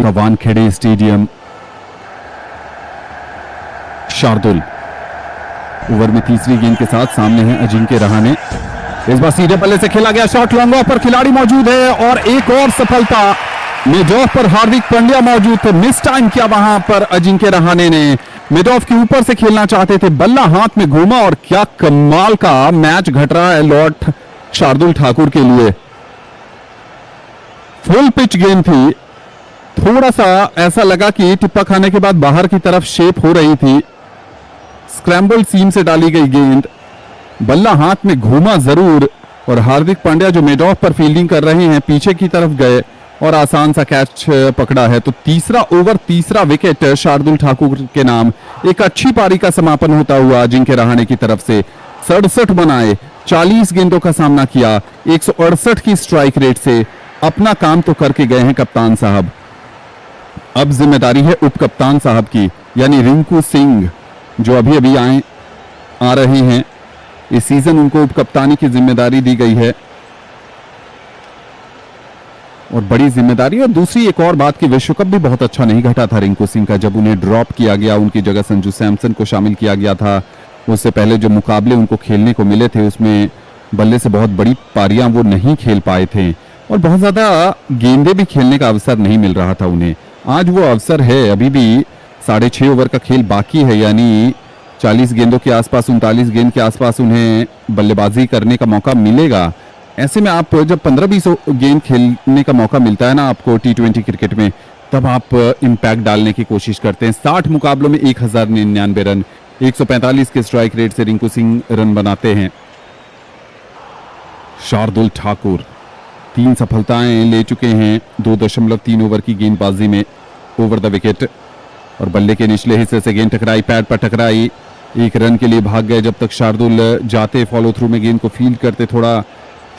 Wankhede stadium Shardul over में तीसरी गेंद के साथ सामने है अजिंक्य रहाणे। इस बार सीधे पल्ले से खेला गया शॉट, लॉन्ग ऑफ पर खिलाड़ी मौजूद है और एक और सफलता। मिड ऑफ पर हार्दिक पांड्या मौजूद थे, मिस टाइम किया वहां पर अजिंक्य रहाणे ने। मिड ऑफ के ऊपर से खेलना चाहते थे, बल्ला हाथ में घूमा और क्या कमाल का मैच घट रहा है लॉर्ड शार्दुल ठाकुर के लिए। फुल पिच गेंद थी, थोड़ा सा ऐसा लगा कि टिप्पा खाने के बाद बाहर की तरफ शेप हो रही थी। स्क्रैम्बल सीम से डाली गई गेंद, बल्ला हाथ में घूमा जरूर और हार्दिक पांड्या जो मिड ऑफ पर फील्डिंग कर रहे हैं पीछे की तरफ गए और आसान सा कैच पकड़ा है। तो तीसरा ओवर तीसरा विकेट शार्दुल ठाकुर के नाम। एक अच्छी पारी का समापन होता हुआ अजिंक्य रहाणे की तरफ से। 67 बनाए, 40 गेंदों का सामना किया, 168 की स्ट्राइक रेट से अपना काम तो करके गए हैं कप्तान साहब। अब जिम्मेदारी है उप कप्तान साहब की, यानी रिंकू सिंह जो अभी अभी आ रहे हैं। इस सीजन उनको उप कप्तानी की जिम्मेदारी दी गई है और बड़ी जिम्मेदारी। और दूसरी एक और बात कि विश्व कप भी बहुत अच्छा नहीं घटा था रिंकू सिंह का। जब उन्हें ड्रॉप किया गया, उनकी जगह संजू सैमसन को शामिल किया गया था। उससे पहले जो मुकाबले उनको खेलने को मिले थे उसमें बल्ले से बहुत बड़ी पारियां वो नहीं खेल पाए थे और बहुत ज्यादा गेंदे भी खेलने का अवसर नहीं मिल रहा था उन्हें। आज वो अवसर है, अभी भी 6.5 ओवर का खेल बाकी है, यानी 40 गेंदों के आसपास, 39 गेंद के आसपास उन्हें बल्लेबाजी करने का मौका मिलेगा। ऐसे में आप जब 15-20 गेंद खेलने का मौका मिलता है ना आपको T20 क्रिकेट में, तब आप इंपैक्ट डालने की कोशिश करते हैं। 60 मुकाबलों में 1099 रन, 145 के स्ट्राइक रेट से रिंकू सिंह रन बनाते हैं। शार्दुल ठाकुर 3 सफलताएं ले चुके हैं 2.3 ओवर की गेंदबाजी में ओवर द विकेट। और बल्ले के निचले हिस्से से गेंद टकराई, पैड पर टकराई, 1 रन के लिए भाग गए। जब तक शार्दुल जाते फॉलो थ्रू में गेंद को फील्ड करते, थोड़ा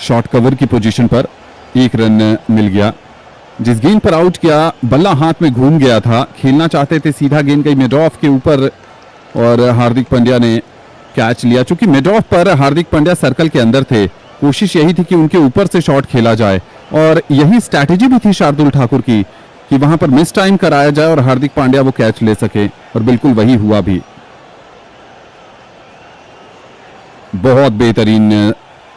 शॉर्ट कवर की पोजीशन पर 1 रन मिल गया। जिस गेंद पर आउट किया बल्ला हाथ में घूम गया था, खेलना चाहते थे, सीधा गेंद गई मिड ऑफ के ऊपर और हार्दिक पांड्या ने कैच लिया। चूंकि मिड ऑफ पर हार्दिक पांड्या सर्कल के अंदर थे, कोशिश यही थी कि उनके ऊपर से शॉट खेला जाए और यही स्ट्रैटेजी भी थी शार्दुल ठाकुर की कि वहां पर मिस टाइम कराया जाए और हार्दिक पांड्या वो कैच ले सके और बिल्कुल वही हुआ भी। बहुत बेहतरीन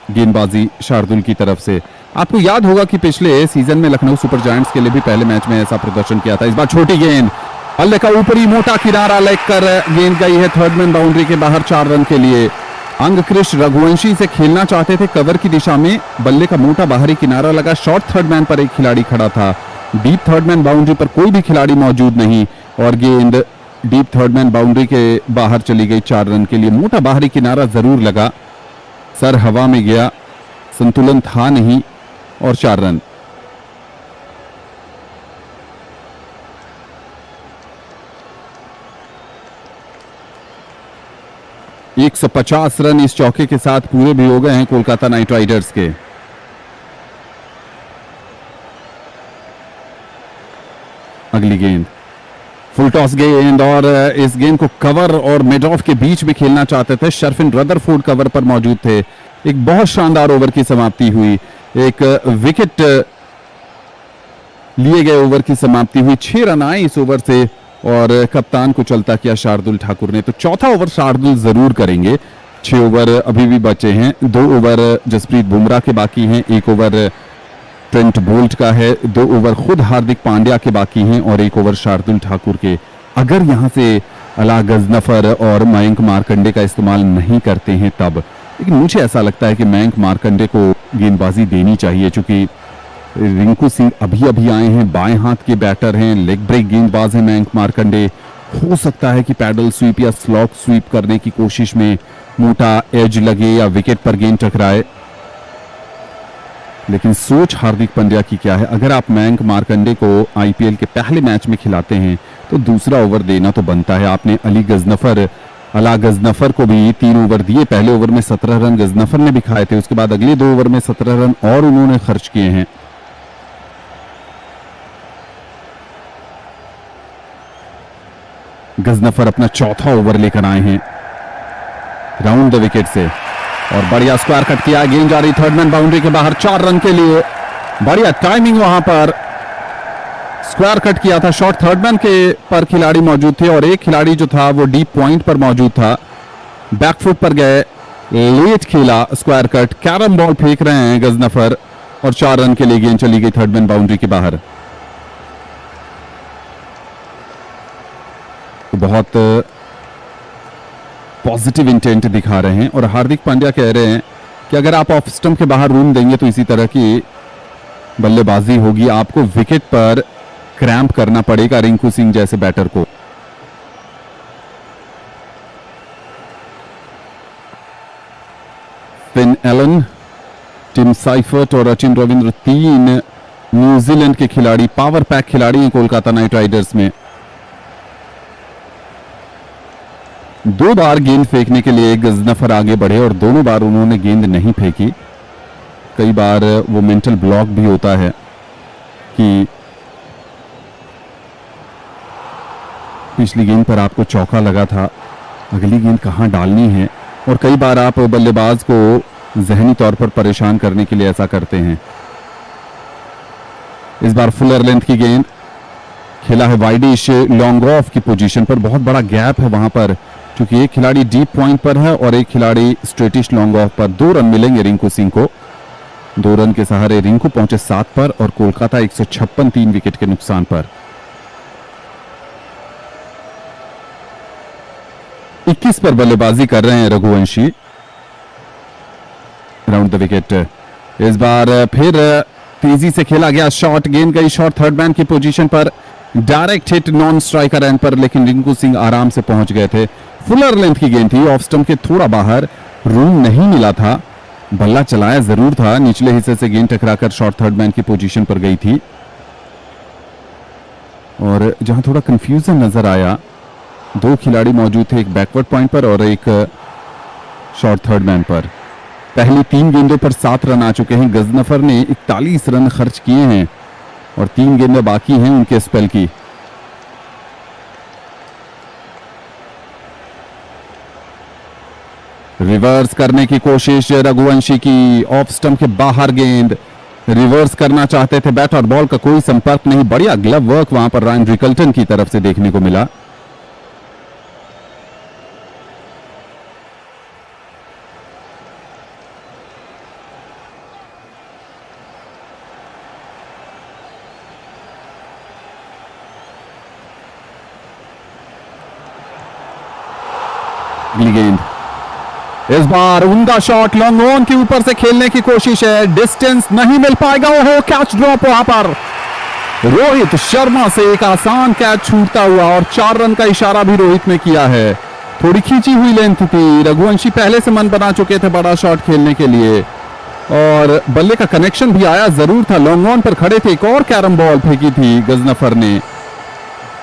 गेंदबाजी शार्दुल की तरफ से। आपको याद होगा कि पिछले सीजन में लखनऊ सुपर जायंट्स के लिए भी पहले मैच में ऐसा प्रदर्शन किया था। इस बार छोटी गेंद, बल्ले का ऊपरी मोटा किनारा लेकर गेंद गई है थर्ड मैन बाउंड्री के बाहर 4 रन के लिए। अंगकृष रघुवंशी से खेलना चाहते थे कवर की दिशा में, बल्ले का मोटा बाहरी किनारा लगा, शॉर्ट थर्ड मैन पर एक खिलाड़ी खड़ा था, डीप थर्ड मैन बाउंड्री पर कोई भी खिलाड़ी मौजूद नहीं और गेंद डीप थर्ड मैन बाउंड्री के बाहर चली गई 4 रन के लिए। मोटा बाहरी किनारा जरूर लगा, सर हवा में गया, संतुलन था नहीं और 4 रन। एक 150 रन इस चौके के साथ पूरे भी हो गए हैं कोलकाता नाइट राइडर्स के। अगली गेंद फुल टॉस गेंद और इस गेंद को कवर और मिड ऑफ के बीच में खेलना चाहते थे। शर्फिन रदरफोर्ड कवर पर मौजूद थे। एक बहुत शानदार ओवर की समाप्ति हुई, एक विकेट लिए गए ओवर की समाप्ति हुई। 6 रन आए इस ओवर से और कप्तान को चलता किया शार्दुल ठाकुर ने। तो चौथा ओवर शार्दुल जरूर करेंगे। 6 ओवर अभी भी बचे हैं, 2 ओवर जसप्रीत बुमराह के बाकी हैं, 1 ओवर ट्रेंट बोल्ट का है, 2 ओवर खुद हार्दिक पांड्या के बाकी हैं और 1 ओवर शार्दुल ठाकुर के। अगर यहां से अला गजनफर और मयंक मार्कंडे का इस्तेमाल नहीं करते हैं तब, लेकिन मुझे ऐसा लगता है कि मयंक मार्कंडे को गेंदबाजी देनी चाहिए क्योंकि रिंकू सिंह अभी अभी आए हैं, बाएं हाथ के बैटर हैं, लेग ब्रेक गेंदबाज हैं मयंक मार्कंडे। हो सकता है कि पैडल स्वीप या स्लॉक स्वीप करने की कोशिश में मोटा एज लगे या विकेट पर गेंद टकराए, लेकिन सोच हार्दिक पांड्या की क्या है। अगर आप मयंक मार्कंडे को आईपीएल के पहले मैच में खिलाते हैं तो दूसरा ओवर देना तो बनता है। आपने अला गजनफर को भी 3 ओवर दिए, पहले ओवर में 17 रन गजनफर ने भी खाए थे, उसके बाद अगले 2 ओवर में 17 रन और उन्होंने खर्च किए हैं। गजनफर अपना चौथा ओवर लेकर आए हैं राउंड द विकेट से और बढ़िया स्क्वायर कट किया, गेंद जा रही थर्ड मैन बाउंड्री के बाहर 4 रन के लिए। बढ़िया टाइमिंग वहां पर, स्क्वायर कट किया था, शॉट थर्ड मैन के पर खिलाड़ी मौजूद थे और एक खिलाड़ी जो था वो डीप पॉइंट पर मौजूद था, बैकफुट पर गए, लेट खेला स्क्वायर कट, कैरम बॉल फेंक रहे हैं गजनफर और 4 रन के लिए गेंद चली गई थर्ड मैन बाउंड्री के बाहर। तो बहुत पॉजिटिव इंटेंट दिखा रहे हैं और हार्दिक पांड्या कह रहे हैं कि अगर आप ऑफ स्टंप के बाहर रूम देंगे तो इसी तरह की बल्लेबाजी होगी, आपको विकेट पर क्रैम्प करना पड़ेगा रिंकू सिंह जैसे बैटर को। फिन एलन, टिम साइफर्ट और अचिन रविंद्र 3 न्यूजीलैंड के खिलाड़ी, पावर पैक खिलाड़ी हैं कोलकाता नाइट राइडर्स में। 2 बार गेंद फेंकने के लिए गजनफर आगे बढ़े और दोनों बार उन्होंने गेंद नहीं फेंकी। कई बार वो मेंटल ब्लॉक भी होता है कि पिछली गेंद पर आपको चौका लगा था, अगली गेंद कहां डालनी है, और कई बार आप बल्लेबाज को जहनी तौर पर परेशान करने के लिए ऐसा करते हैं। इस बार फुलर लेंथ की गेंद खेला है वाइडिश लॉन्ग ऑफ की पोजीशन पर, बहुत बड़ा गैप है वहां पर क्योंकि एक खिलाड़ी डीप पॉइंट पर है और एक खिलाड़ी स्ट्रेटिश लॉन्ग ऑफ पर। 2 रन मिलेंगे रिंकू सिंह को। 2 रन के सहारे रिंकू पहुंचे 7 पर और कोलकाता 156 3 विकेट के नुकसान पर। 21 पर बल्लेबाजी कर रहे हैं रघुवंशी राउंड द विकेट। इस बार फिर तेजी से खेला गया शॉट, गेंद गई शॉट थर्ड मैन की पोजीशन पर, direct hit non striker end पर, लेकिन रिंकू सिंह आराम से पहुंच गए थे। फुलर लेंथ की गेंद थी, ऑफ स्टंप के थोड़ा बाहर, रूम नहीं मिला था, बल्ला चलाया जरूर था, निचले हिस्से से गेंद टकराकर शॉट थर्ड मैन की पोजीशन पर गई थी। और जहां थोड़ा कंफ्यूजन नजर आया, 2 खिलाड़ी मौजूद थे, एक बैकवर्ड पॉइंट पर और एक शॉट थर्ड मैन पर। पहली 3 गेंदों पर 7 रन आ चुके हैं। गजनफर ने 41 रन खर्च किए हैं और 3 गेंदें बाकी हैं उनके स्पेल की। रिवर्स करने की कोशिश रघुवंशी की, ऑफ स्टंप के बाहर गेंद, रिवर्स करना चाहते थे, बैट और बॉल का कोई संपर्क नहीं। बढ़िया ग्लव वर्क वहां पर रायन रिकल्टन की तरफ से देखने को मिला। अगली गेंद, इस बार उमदा शॉट लॉन्ग ऑन के ऊपर से खेलने की कोशिश है, डिस्टेंस नहीं मिल पाएगा। ओहो, कैच ड्रॉप वहां पर रोहित शर्मा से एक आसान कैच छूटता हुआ और 4 रन का इशारा भी रोहित ने किया है। थोड़ी खींची हुई लेंथ थी, रघुवंशी पहले से मन बना चुके थे बड़ा शॉट खेलने के लिए और बल्ले का कनेक्शन भी आया जरूर था। लॉन्ग ऑन पर खड़े थे, एक और कैरम बॉल फेंकी थी गजनफर ने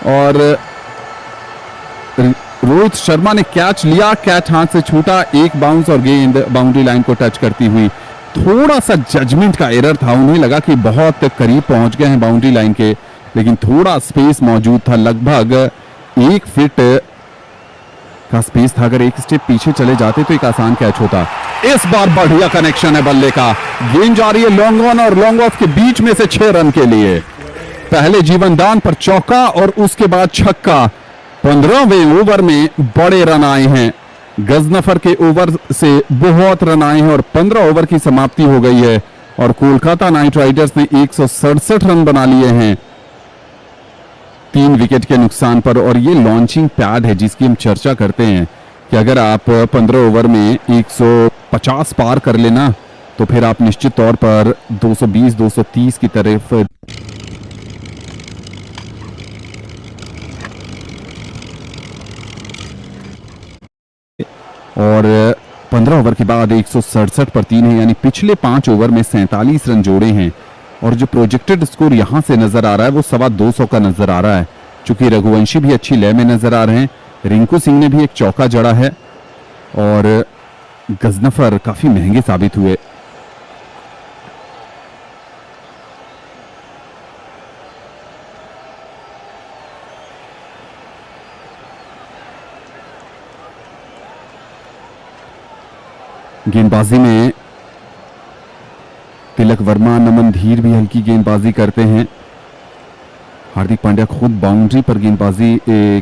और रोहित शर्मा ने कैच लिया, कैच हाथ से छूटा, एक बाउंस और गेंद बाउंड्री लाइन को टच करती हुई। थोड़ा सा जजमेंट का एरर था, उन्हें लगा कि बहुत करीब पहुंच गए हैं बाउंड्री लाइन के, लेकिन थोड़ा स्पेस मौजूद था, लगभग 1 फीट का स्पेस था। अगर एक स्टेप पीछे चले जाते तो एक आसान कैच होता। इस बार बढ़िया कनेक्शन है बल्ले का, गेंद जा रही है लॉन्ग ऑन और लॉन्ग ऑफ के बीच में से 6 रन के लिए। पहले जीवनदान पर चौका और उसके बाद छक्का। 15वें ओवर में बड़े रन आए हैं, गजनफर के ओवर से बहुत रन आए हैं और 15 ओवर की समाप्ति हो गई है और कोलकाता नाइट राइडर्स ने 167 रन बना लिए हैं 3 विकेट के नुकसान पर। और ये लॉन्चिंग पैड है जिसकी हम चर्चा करते हैं कि अगर आप 15 ओवर में 150 पार कर लेना तो फिर आप निश्चित तौर पर 220-230 की तरफ और 15 ओवर के बाद 167 पर 3 है, यानी पिछले 5 ओवर में 47 रन जोड़े हैं और जो प्रोजेक्टेड स्कोर यहां से नजर आ रहा है वो 225 का नजर आ रहा है। चूंकि रघुवंशी भी अच्छी लय में नजर आ रहे हैं, रिंकू सिंह ने भी एक चौका जड़ा है और गजनफर काफी महंगे साबित हुए। गेंदबाजी में तिलक वर्मा, नमन धीर भी हल्की गेंदबाजी करते हैं। हार्दिक पांड्या खुद बाउंड्री पर गेंदबाजी